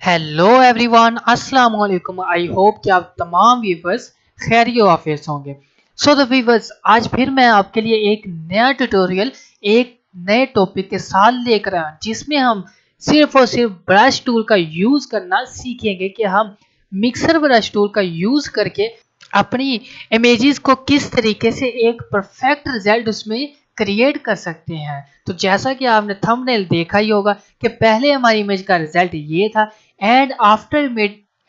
Hello everyone, अस्सलाम वालेकुम। I hope कि आप तमाम व्यूवर्स खैरियत आफियत होंगे। सो द व्यूवर्स, आज फिर मैं आपके लिए एक नया ट्यूटोरियल एक नए टॉपिक के साथ लेकर आया जिसमें हम सिर्फ और सिर्फ ब्रश टूल का यूज़ करना सीखेंगे कि हम मिक्सर ब्रश टूल का यूज़ करके अपनी इमेजेस को किस तरीके से एक परफेक्ट रिजल्ट उसमें क्रिएट कर सकते हैं। तो जैसा कि आपने थंबनेल देखा ही होगा कि पहले हमारी इमेज का रिजल्ट ये था एंड आफ्टर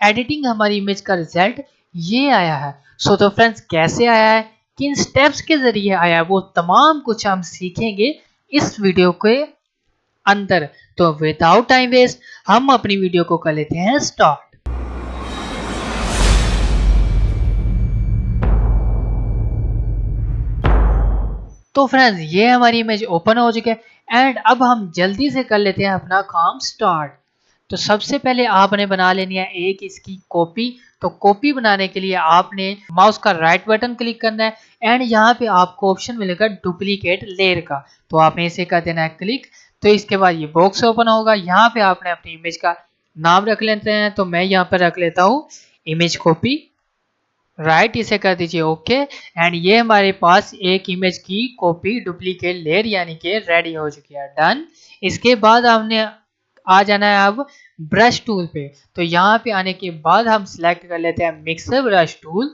एडिटिंग हमारी इमेज का रिजल्ट ये आया है। सो तो फ्रेंड्स, कैसे आया है, किन स्टेप्स के जरिए आया है, वो तमाम कुछ हम सीखेंगे इस वीडियो के अंदर। तो विदाउट टाइम वेस्ट हम अपनी वीडियो को कर लेते हैं स्टार्ट। तो फ्रेंड्स, ये हमारी इमेज ओपन हो चुकी है एंड अब हम जल्दी से कर लेते हैं अपना काम स्टार्ट। तो सबसे पहले आपने बना लेनी है एक इसकी कॉपी। तो कॉपी बनाने के लिए आपने माउस का राइट बटन क्लिक करना है एंड यहाँ पे आपको ऑप्शन मिलेगा डुप्लीकेट लेयर का। तो आपने इसे कर देना है क्लिक। तो इसके बाद ये बॉक्स ओपन होगा। यहाँ पे आपने अपनी इमेज का नाम रख लेते हैं। तो मैं यहाँ पर रख लेता हूँ इमेज कॉपी। राइट, इसे कर दीजिए ओके। एंड ये हमारे पास एक इमेज की कॉपी डुप्लीकेट लेयर यानी कि रेडी हो चुकी है। डन। इसके बाद हमने आ जाना है अब ब्रश टूल पे। तो यहाँ पे आने के बाद हम सिलेक्ट कर लेते हैं मिक्सर ब्रश टूल।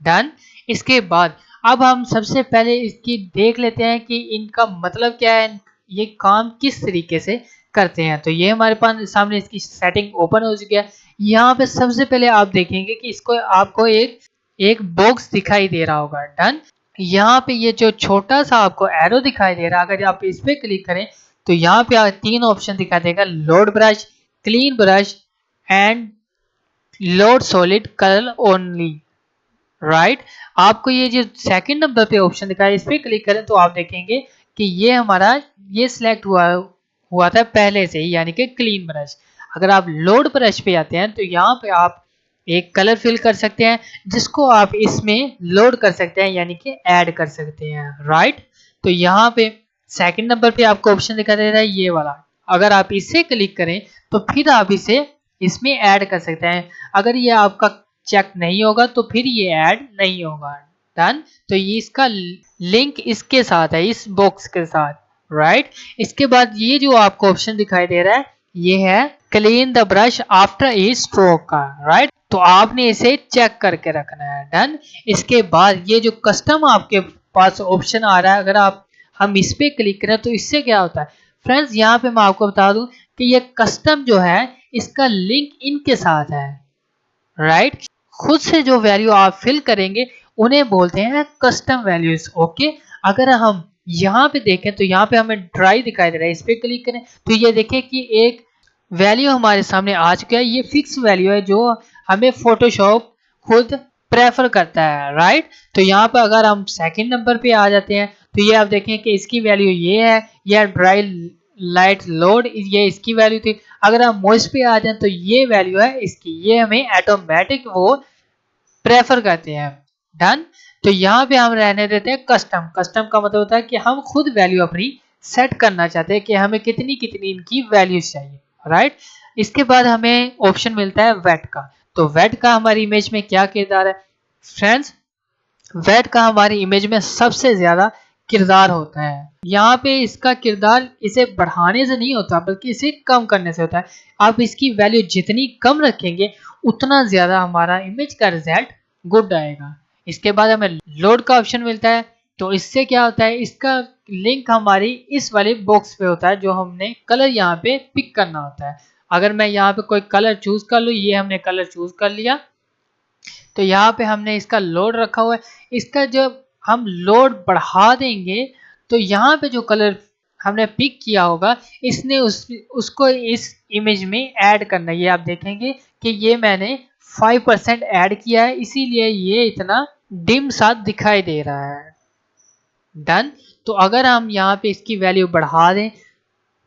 डन। इसके बाद अब हम सबसे पहले इसकी देख लेते हैं कि इनका मतलब क्या है, ये काम किस तरीके से करते हैं। तो ये हमारे पास सामने इसकी सेटिंग ओपन हो चुकी है। यहाँ पे सबसे पहले आप देखेंगे कि इसको आपको एक एक बॉक्स दिखाई दे रहा होगा। डन। यहाँ पे ये जो छोटा सा आपको एरो दिखाई दे रहा है, अगर आप इस पे क्लिक करें तो यहाँ पे तीन ऑप्शन दिखाई देगा, load brush, clean brush and load solid colour only. Right. आपको ये जो सेकंड नंबर पे ऑप्शन दिखा है इस पे क्लिक करें तो आप देखेंगे कि ये हमारा ये सिलेक्ट हुआ था पहले से ही, यानी कि क्लीन ब्रश। अगर आप लोड ब्रश पे आते हैं तो यहाँ पे आप एक कलर फिल कर सकते हैं जिसको आप इसमें लोड कर सकते हैं यानी कि ऐड कर सकते हैं। राइट। तो यहाँ पे सेकंड नंबर पे आपको ऑप्शन दिखा दे रहा है ये वाला। अगर आप इसे क्लिक करें तो फिर आप इसे इसमें ऐड कर सकते हैं। अगर ये आपका चेक नहीं होगा तो फिर ये ऐड नहीं होगा। डन। तो ये इसका लिंक इसके साथ है, इस बॉक्स के साथ। राइट। इसके बाद ये जो आपको ऑप्शन दिखाई दे रहा है ये है clean the brush after E stroke का। राइट। तो आपने इसे चेक करके रखना है। डन। इसके बाद ये जो कस्टम आपके पास ऑप्शन आ रहा है, अगर आप हम इस पे क्लिक करें तो इससे क्या होता है फ्रेंड्स, यहाँ पे मैं आपको बता दूं कि ये कस्टम जो है इसका लिंक इनके साथ है। राइट। खुद से जो वैल्यू आप फिल करेंगे उन्हें बोलते हैं कस्टम वैल्यूज। ओके। अगर हम यहाँ पे देखें तो यहाँ पे हमें ड्राई दिखाई दे रहा है, इस पे क्लिक करें तो ये देखें कि एक वैल्यू हमारे सामने आ चुका है। ये फिक्स वैल्यू है जो हमें फोटोशॉप खुद प्रेफर करता है। राइट। तो यहाँ पर अगर हम सेकंड नंबर पे आ जाते हैं तो ये आप देखें कि इसकी वैल्यू ये है, ये ड्राई लाइट लोड, ये इसकी वैल्यू थी। अगर हम मॉइस्ट पे आ जाए तो ये वैल्यू है इसकी, ये हमें ऑटोमेटिक वो प्रेफर करते हैं। डन। तो यहाँ पे हम रहने देते हैं कस्टम। कस्टम का मतलब होता है कि हम खुद वैल्यू अपनी सेट करना चाहते हैं कि हमें कितनी कितनी इनकी वैल्यूज चाहिए। राइट। इसके बाद हमें ऑप्शन मिलता है वेट का। तो वेट का हमारी इमेज में क्या किरदार है फ्रेंड्स, वेट का हमारी इमेज में सबसे ज्यादा किरदार होता है। यहाँ पे इसका किरदार इसे बढ़ाने से नहीं होता बल्कि इसे कम करने से होता है। आप इसकी वैल्यू जितनी कम रखेंगे उतना ज्यादा हमारा इमेज का रिजल्ट गुड आएगा। इसके बाद हमें लोड का ऑप्शन मिलता है। तो इससे क्या होता है, इसका लिंक हमारी इस वाले बॉक्स पे होता है जो हमने कलर यहाँ पे पिक करना होता है। अगर मैं यहाँ पे कोई कलर चूज कर लूँ, ये हमने कलर चूज कर लिया तो यहाँ पे हमने इसका लोड रखा हुआ है। इसका जब हम लोड बढ़ा देंगे तो यहाँ पे जो कलर हमने पिक किया होगा इसने उसको इस इमेज में ऐड करना है। ये आप देखेंगे कि ये मैंने 5% ऐड किया है, इसीलिए ये इतना डिम सा दिखाई दे रहा है। डन। तो अगर हम यहाँ पे इसकी वैल्यू बढ़ा दें,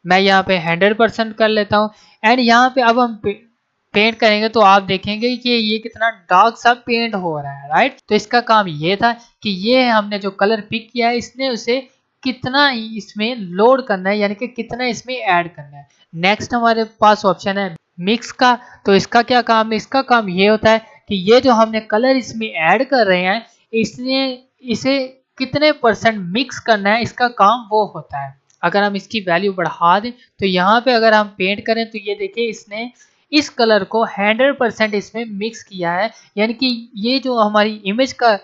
मैं यहाँ पे 100% कर लेता हूँ एंड यहाँ पे अब हम पेंट करेंगे तो आप देखेंगे कि ये कितना डार्क सा पेंट हो रहा है। राइट। तो इसका काम ये था कि ये हमने जो कलर पिक किया है इसने उसे कितना इसमें लोड करना है यानी कि कितना इसमें ऐड करना है। नेक्स्ट हमारे पास ऑप्शन है मिक्स का। तो इसका क्या काम है, इसका काम ये होता है कि ये जो हमने कलर इसमें ऐड कर रहे हैं, इसने इसे कितने परसेंट मिक्स करना है, इसका काम वो होता है। अगर हम इसकी वैल्यू बढ़ा दें तो यहाँ पे अगर हम पेंट करें तो ये देखिए इसने इस कलर को 100% इसमें मिक्स किया है, यानी कि ये जो हमारी इमेज का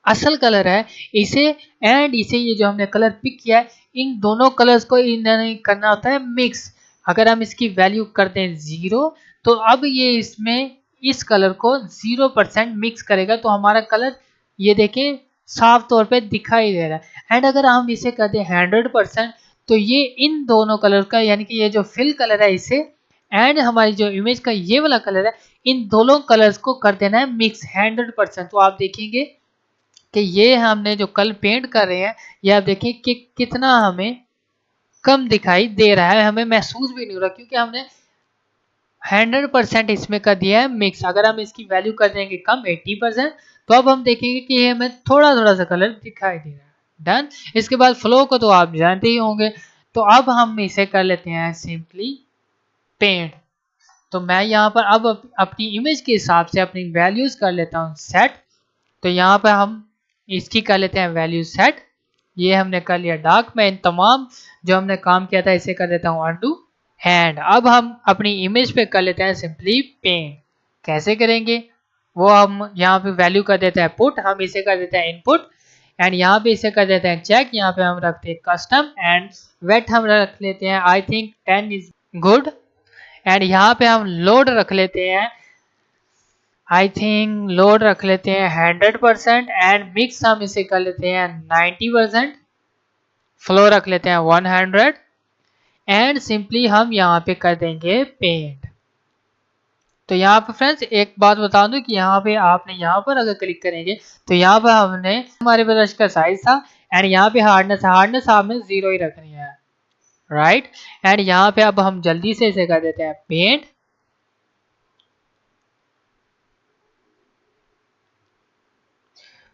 असल कलर है, इसे एंड इसे ये जो हमने कलर पिक किया है, इन दोनों कलर्स को इन्हें करना होता है मिक्स। अगर हम इसकी वैल्यू करते हैं 0, तो अब ये इसमें इस कलर को 0% मिक्स करेगा, तो हमारा कलर ये देखिए साफ तौर पे दिखाई दे रहा है। एंड अगर हम इसे कर दें 100%, तो ये इन दोनों कलर का, यानी कि ये जो फिल कलर है इसे एंड हमारी जो इमेज का ये वाला कलर है, इन दोनों कलर्स को कर देना है मिक्स 100%। तो आप देखेंगे कि ये हमने जो कल पेंट कर रहे हैं, ये आप देखिए कि कितना हमें कम दिखाई दे रहा है, हमें महसूस भी नहीं हो रहा, क्योंकि हमने 100% इसमें कर दिया है मिक्स। अगर हम इसकी वैल्यू कर देंगे कम 80%, तो अब हम देखेंगे कि ये हमें थोड़ा थोड़ा सा कलर दिखाई दे रहा है। डन। इसके बाद फ्लो को तो आप जानते ही होंगे। तो अब हम इसे कर लेते हैं सिंपली पेंट। तो मैं यहाँ पर अब अपनी इमेज के हिसाब से अपनी वैल्यूज कर लेता हूँ सेट। तो यहाँ पर हम इसकी कर लेते हैं वैल्यू सेट। ये हमने कर लिया डार्क। मैं इन तमाम जो हमने काम किया था इसे कर देता हूँ अनडू। एंड अब हम अपनी इमेज पे कर लेते हैं सिंपली पेंट। कैसे करेंगे वो हम यहाँ पे वैल्यू कर देते हैं पुट, हम इसे कर देते हैं इनपुट। एंड यहाँ पे इसे कर देते हैं चेक, यहाँ पे हम रखते हैं कस्टम। एंड वेट हम रख लेते हैं I think 10 is good. And यहाँ पे हम लोड रख लेते हैं, आई थिंक लोड रख लेते हैं 100%। एंड मिक्स हम इसे कर लेते हैं 90%। फ्लो रख लेते हैं 100। एंड सिंपली हम यहाँ पे कर देंगे पेंट। तो यहाँ पे फ्रेंड्स एक बात बता दूं कि यहाँ पे आपने यहाँ पर अगर क्लिक करेंगे तो यहाँ पर हमने हमारे ब्रश का साइज था, एंड यहाँ पे हार्डनेस आपने 0 ही रखनी है, राइट। एंड यहाँ पे अब हम जल्दी से इसे कर देते हैं पेंट।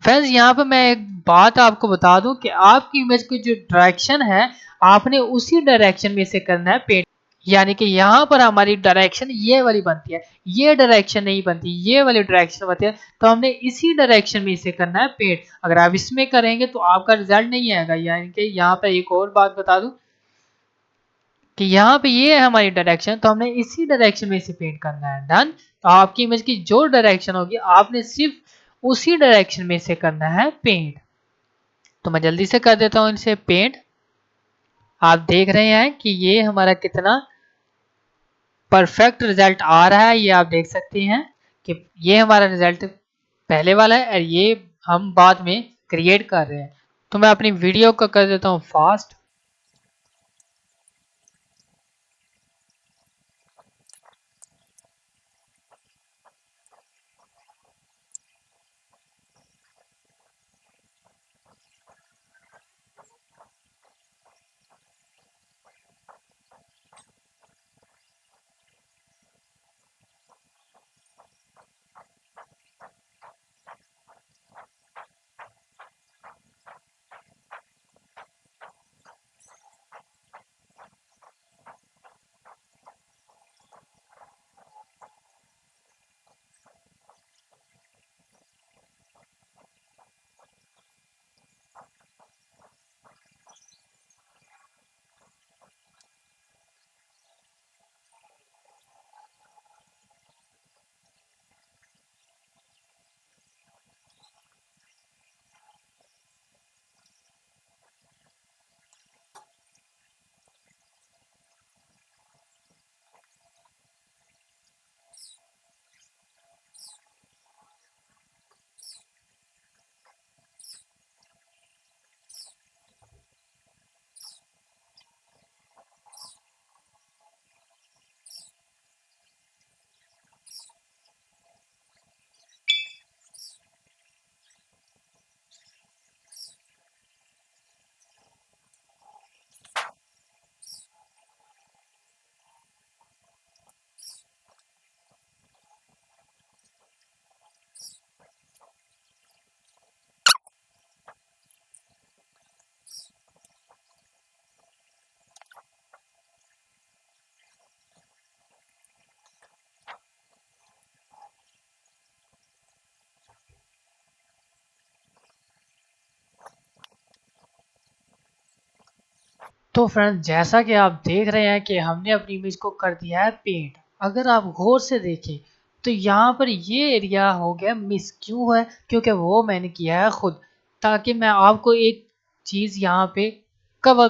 फ्रेंड्स यहाँ पे मैं एक बात आपको बता दूं कि आपकी इमेज की जो डायरेक्शन है, आपने उसी डायरेक्शन में इसे करना है पेंट। यानी कि यहाँ पर हमारी डायरेक्शन ये वाली बनती है, ये डायरेक्शन नहीं बनती, ये वाली डायरेक्शन बनती है। तो हमने इसी डायरेक्शन में इसे करना है पेंट। अगर आप इसमें करेंगे तो आपका रिजल्ट नहीं आएगा। यानी कि यहाँ पे एक और बात बता दूं कि यहाँ पे ये है हमारी डायरेक्शन, तो हमने इसी डायरेक्शन में इसे पेंट करना है। डन। तो आपकी इमेज की जो डायरेक्शन होगी आपने सिर्फ उसी डायरेक्शन में इसे करना है पेंट। तो मैं जल्दी से कर देता हूँ इसे पेंट। आप देख रहे हैं कि ये हमारा कितना परफेक्ट रिजल्ट आ रहा है, ये आप देख सकते हैं कि ये हमारा रिजल्ट पहले वाला है और ये हम बाद में क्रिएट कर रहे हैं। तो मैं अपनी वीडियो को कर देता हूँ फास्ट। तो फ्रेंड्स जैसा कि आप देख रहे हैं कि हमने अपनी इमेज को कर दिया है पेंट। अगर आप गौर से देखें तो यहाँ पर ये एरिया हो गया मिस, क्यों है? क्योंकि वो मैंने किया है खुद, ताकि मैं आपको एक चीज़ यहाँ पे कवर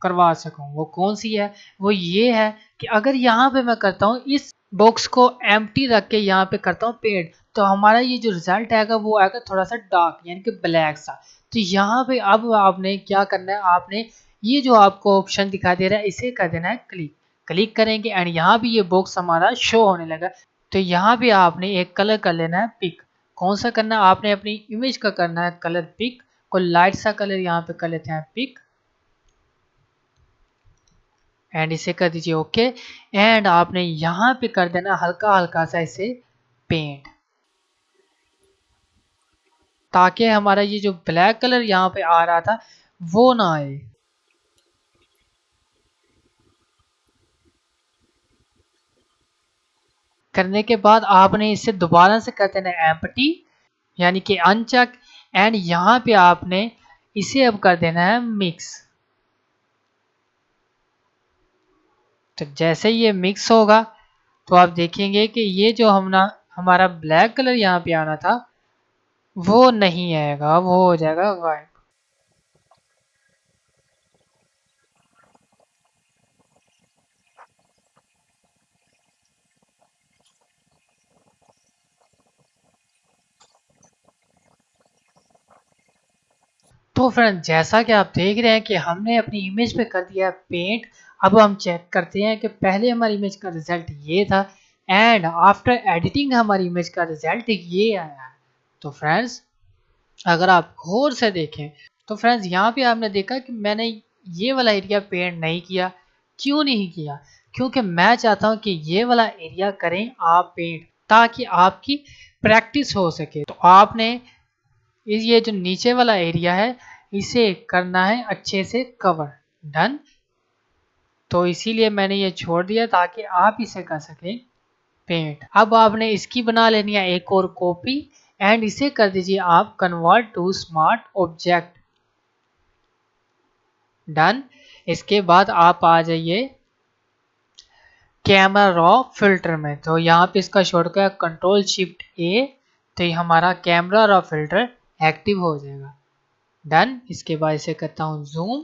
करवा सकूँ। वो कौन सी है? वो ये है कि अगर यहाँ पे मैं करता हूँ इस बॉक्स को एम्प्टी रख के यहाँ पे करता हूँ पेंट, तो हमारा ये जो रिजल्ट आएगा वो आएगा थोड़ा सा डार्क यानी कि ब्लैक सा। तो यहाँ पे अब आपने क्या करना है, आपने ये जो आपको ऑप्शन दिखाई दे रहा है इसे कर देना है क्लिक। क्लिक करेंगे एंड यहाँ भी ये बॉक्स हमारा शो होने लगा। तो यहाँ भी आपने एक कलर कर लेना है पिक। कौन सा करना है? आपने अपनी इमेज का करना है कलर पिक। कोई लाइट सा कलर यहाँ पे कर लेते हैं पिक एंड इसे कर दीजिए ओके। एंड आपने यहाँ पे कर देना हल्का हल्का सा इसे पेंट, ताकि हमारा ये जो ब्लैक कलर यहाँ पे आ रहा था वो ना आए। करने के बाद आपने इसे दोबारा से कर देना एम्प्टी यानी कि अनचेक। एंड यहाँ पे आपने इसे अब कर देना है मिक्स। तो जैसे ये मिक्स होगा तो आप देखेंगे कि ये जो हमारा ब्लैक कलर यहाँ पे आना था वो नहीं आएगा, वो हो जाएगा गायब। तो फ्रेंड जैसा कि आप देख रहे हैं कि हमने अपनी इमेज पे कर दिया है पेंट। अब हम चेक करते हैं कि पहले हमारी इमेज का रिजल्ट ये था एंड आफ्टर एडिटिंग हमारी इमेज का रिजल्ट ये आया है। तो फ्रेंड्स अगर आप गौर से देखें तो फ्रेंड्स यहाँ पे आपने देखा कि मैंने ये वाला एरिया पेंट नहीं किया। क्यों नहीं किया? क्योंकि मैं चाहता हूँ कि ये वाला एरिया करें आप पेंट, ताकि आपकी प्रैक्टिस हो सके। तो आपने ये जो नीचे वाला एरिया है इसे करना है अच्छे से कवर। डन। तो इसीलिए मैंने ये छोड़ दिया ताकि आप इसे कर सकें पेंट। अब आपने इसकी बना लेनी है एक और कॉपी एंड इसे कर दीजिए आप convert to smart object. Done. इसके बाद आप आ जाइए कैमरा रॉ फिल्टर में। तो यहाँ पे इसका शॉर्टकट कंट्रोल शिफ्ट ए। तो ये हमारा कैमरा रॉ फिल्टर एक्टिव हो जाएगा। डन। इसके बाद इसे करता हूँ जूम।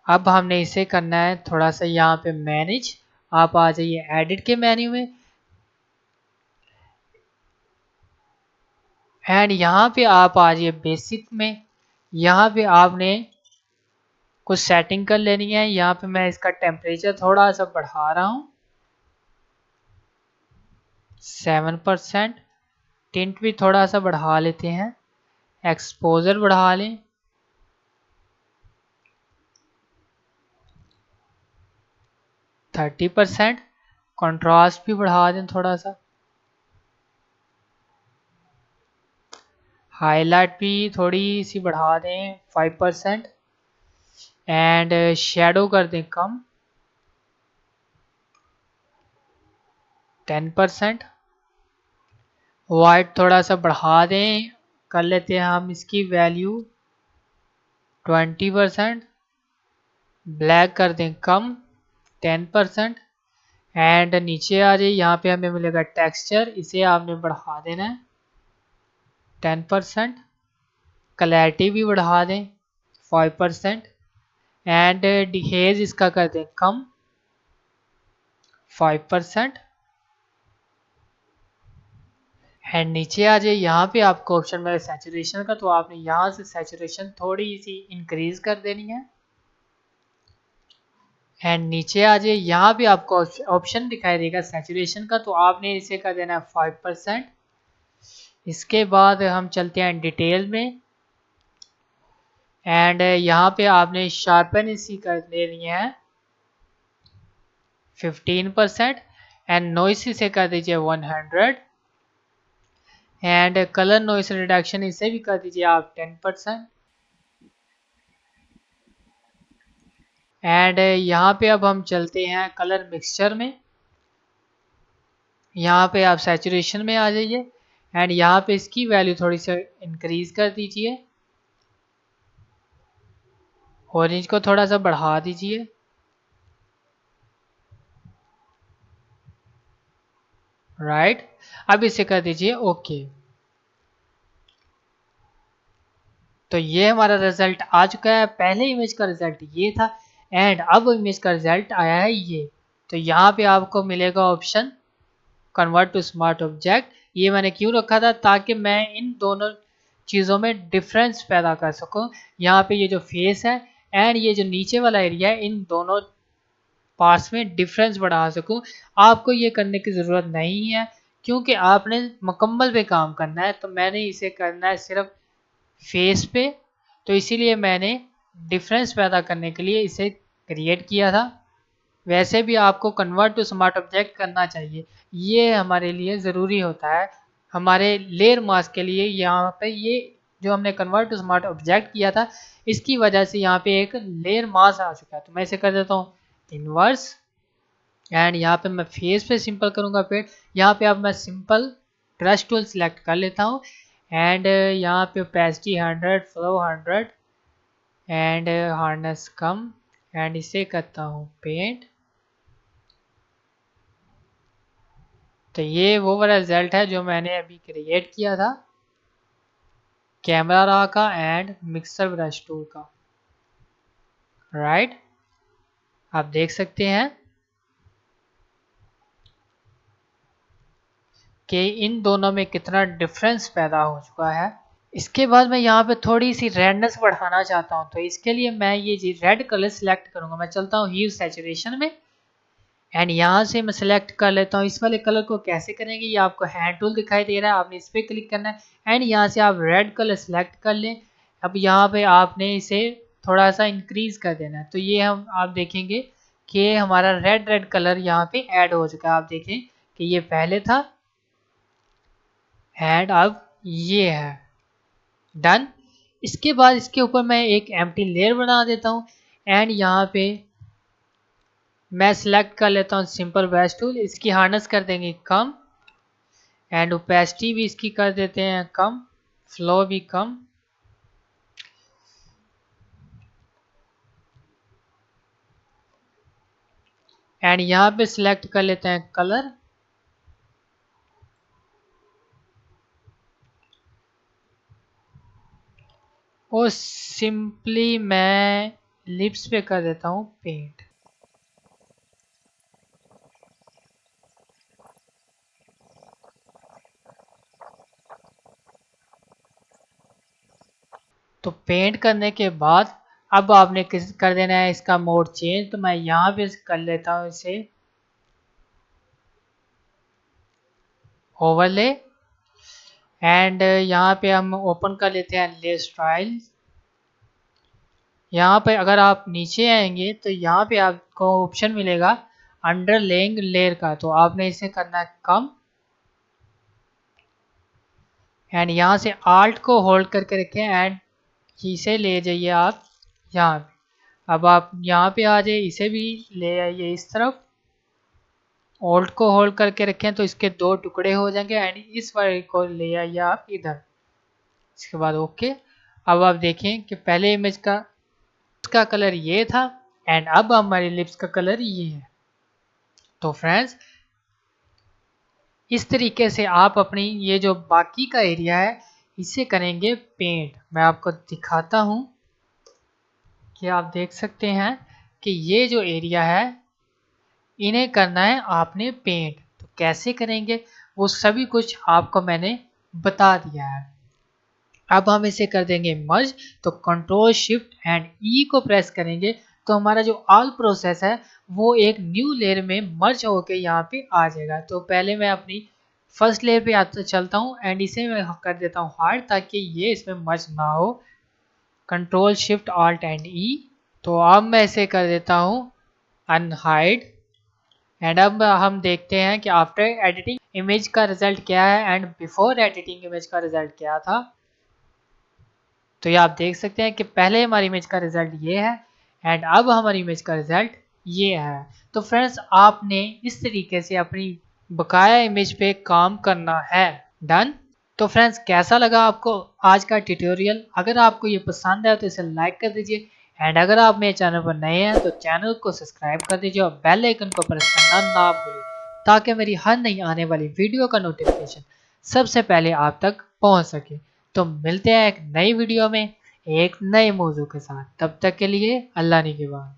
अब हमने इसे करना है थोड़ा सा यहाँ पे मैनेज। आप आ जाइए एडिट के मेन्यू में एंड यहाँ पे आप आ जाइए बेसिक में। यहाँ पे आपने कुछ सेटिंग कर लेनी है। यहाँ पे मैं इसका टेम्परेचर थोड़ा सा बढ़ा रहा हूँ 7%। टिंट भी थोड़ा सा बढ़ा लेते हैं। एक्सपोजर बढ़ा लें 30%। कंट्रास्ट भी बढ़ा दें थोड़ा सा। हाईलाइट भी थोड़ी सी बढ़ा दें 5%। एंड शेडो कर दें कम 10%। वाइट थोड़ा सा बढ़ा दें, कर लेते हैं हम इसकी वैल्यू 20%। ब्लैक कर दें कम 10%। एंड नीचे आ जाइए, यहाँ पे हमें मिलेगा टेक्सचर, इसे आपने बढ़ा देना है 10%। क्लैरिटी भी बढ़ा दें 5%। एंड डिहेज इसका कर दें कम 5%। एंड नीचे आ जाए, यहाँ पे आपको ऑप्शन मिलेगा सैचुरेशन का, तो आपने यहाँ से सैचुरेशन थोड़ी सी इंक्रीज कर देनी है। एंड नीचे आ जाए, यहाँ पे आपको ऑप्शन दिखाई देगा सैचुरेशन का, तो आपने इसे कर देना है 5%। इसके बाद हम चलते हैं डिटेल में एंड यहाँ पे आपने शार्पन इसी कर देनी है 15%। एंड नॉइस इसे कर दीजिए 100। एंड कलर नॉइस रिडक्शन इसे भी कर दीजिए आप 10%। एंड यहाँ पे अब हम चलते हैं कलर मिक्सचर में। यहाँ पे आप सैचुरेशन में आ जाइए एंड यहाँ पे इसकी वैल्यू थोड़ी सी इंक्रीज कर दीजिए ऑरेंज को थोड़ा सा बढ़ा दीजिए। राइट, अब इसे कर दीजिए ओके। तो ये हमारा रिजल्ट आ चुका है। पहले इमेज का रिजल्ट ये था एंड अब इमेज का रिजल्ट आया है ये। तो यहाँ पे आपको मिलेगा option convert to smart object. ये मैंने क्यों रखा था, ताकि मैं इन दोनों चीज़ों में डिफरेंस पैदा कर सकूं। यहाँ पे ये जो फेस है एंड ये जो नीचे वाला एरिया है, इन दोनों पार्ट्स में डिफरेंस बढ़ा सकूं। आपको ये करने की ज़रूरत नहीं है क्योंकि आपने मुकम्मल पे काम करना है। तो मैंने इसे करना है सिर्फ फेस पे, तो इसीलिए मैंने डिफरेंस पैदा करने के लिए इसे क्रिएट किया था। वैसे भी आपको कन्वर्ट टू स्मार्ट ऑब्जेक्ट करना चाहिए, ये हमारे लिए ज़रूरी होता है। हमारे लेयर मास्क के लिए यहाँ पे ये जो हमने कन्वर्ट टू स्मार्ट ऑब्जेक्ट किया था, इसकी वजह से यहाँ पे एक लेयर मास्क आ चुका है। तो मैं इसे कर देता हूँ इन्वर्स एंड यहाँ पे मैं फेस पे सिंपल करूँगा पेट। यहाँ पे अब मैं सिंपल ब्रश टूल सिलेक्ट कर लेता हूँ एंड यहाँ पे opacity 100, flow 100 and hardness come and इसे करता हूँ पेंट। तो ये वो वाला रिजल्ट है जो मैंने अभी क्रिएट किया था कैमरा रॉ का एंड मिक्सर ब्रश टूल का। राइट, आप देख सकते हैं कि इन दोनों में कितना डिफरेंस पैदा हो चुका है। इसके बाद मैं यहाँ पे थोड़ी सी रेडनेस बढ़ाना चाहता हूँ, तो इसके लिए मैं ये रेड कलर सिलेक्ट करूँगा। मैं चलता हूँ ह्यू सैचुरेशन में एंड यहाँ से मैं सिलेक्ट कर लेता हूँ इस वाले कलर को। कैसे करेंगे, ये आपको हैंड टूल दिखाई दे रहा है, आपने इस पर क्लिक करना है एंड यहाँ से आप रेड कलर सिलेक्ट कर लें। अब यहाँ पे आपने इसे थोड़ा सा इंक्रीज कर देना है। तो ये हम आप देखेंगे कि हमारा रेड रेड कलर यहाँ पे ऐड हो चुका है। आप देखें कि ये पहले था एंड अब ये है डन। इसके बाद इसके ऊपर मैं एक एम्प्टी लेयर बना देता हूँ एंड यहाँ पे मैं सिलेक्ट कर लेता हूँ सिंपल ब्रश टूल। इसकी हार्डनेस कर देंगे कम एंड ओपेसिटी भी इसकी कर देते हैं कम, फ्लो भी कम एंड यहाँ पे सिलेक्ट कर लेते हैं कलर और सिंपली मैं लिप्स पे कर देता हूँ पेंट। तो पेंट करने के बाद अब आपने किस कर देना है इसका मोड चेंज। तो मैं यहाँ पे कर लेता हूँ इसे ओवरले एंड यहाँ पे हम ओपन कर लेते हैं ले स्टाइल। यहाँ पे अगर आप नीचे आएंगे तो यहाँ पे आपको ऑप्शन मिलेगा अंडरलेइंग लेयर का, तो आपने इसे करना है कम एंड यहाँ से आल्ट को होल्ड करके रखें एंड इसे ले जाइए आप यहाँ पे। अब आप यहाँ पे आ जाइए, इसे भी ले आइए इस तरफ, ऑल्ट को होल्ड करके रखें तो इसके दो टुकड़े हो जाएंगे एंड इस वाले को ले आइए आप इधर। इसके बाद ओके। अब आप देखें कि पहले इमेज का कलर ये था एंड अब हमारी लिप्स का कलर ये है। तो फ्रेंड्स इस तरीके से आप अपनी ये जो बाकी का एरिया है इसे करेंगे पेंट। मैं आपको दिखाता हूँ कि आप देख सकते हैं कि ये जो एरिया है इन्हें करना है आपने पेंट। तो कैसे करेंगे वो सभी कुछ आपको मैंने बता दिया है। अब हम इसे कर देंगे मर्ज। तो कंट्रोल शिफ्ट एंड ई को प्रेस करेंगे तो हमारा जो ऑल प्रोसेस है वो एक न्यू लेयर में मर्ज होके यहाँ पे आ जाएगा। तो पहले मैं अपनी फर्स्ट लेयर पे आता चलता हूँ एंड इसे मैं कर देता हूँ हार्ड ताकि ये इसमें मर्ज ना हो। कंट्रोल शिफ्ट ऑल्ट एंड ई। तो अब मैं इसे कर देता हूँ अनहाइड एंड अब हम देखते हैं कि आफ्टर एडिटिंग इमेज का रिजल्ट क्या है एंड बिफोर एडिटिंग इमेज का रिजल्ट क्या था। तो ये आप देख सकते हैं कि पहले हमारी इमेज का रिजल्ट ये है एंड अब हमारी इमेज का रिजल्ट ये है। तो फ्रेंड्स आपने इस तरीके से अपनी बकाया इमेज पे काम करना है। डन। तो फ्रेंड्स कैसा लगा आपको आज का ट्यूटोरियल? अगर आपको ये पसंद है तो इसे लाइक कर दीजिए एंड अगर आप मेरे चैनल पर नए हैं तो चैनल को सब्सक्राइब कर दीजिए और बेल आइकन को प्रेस करना ना भूलें, ताकि मेरी हर नई आने वाली वीडियो का नोटिफिकेशन सबसे पहले आप तक पहुंच सके। तो मिलते हैं एक नई वीडियो में एक नए मौजू के साथ, तब तक के लिए अल्लाह निगहबान।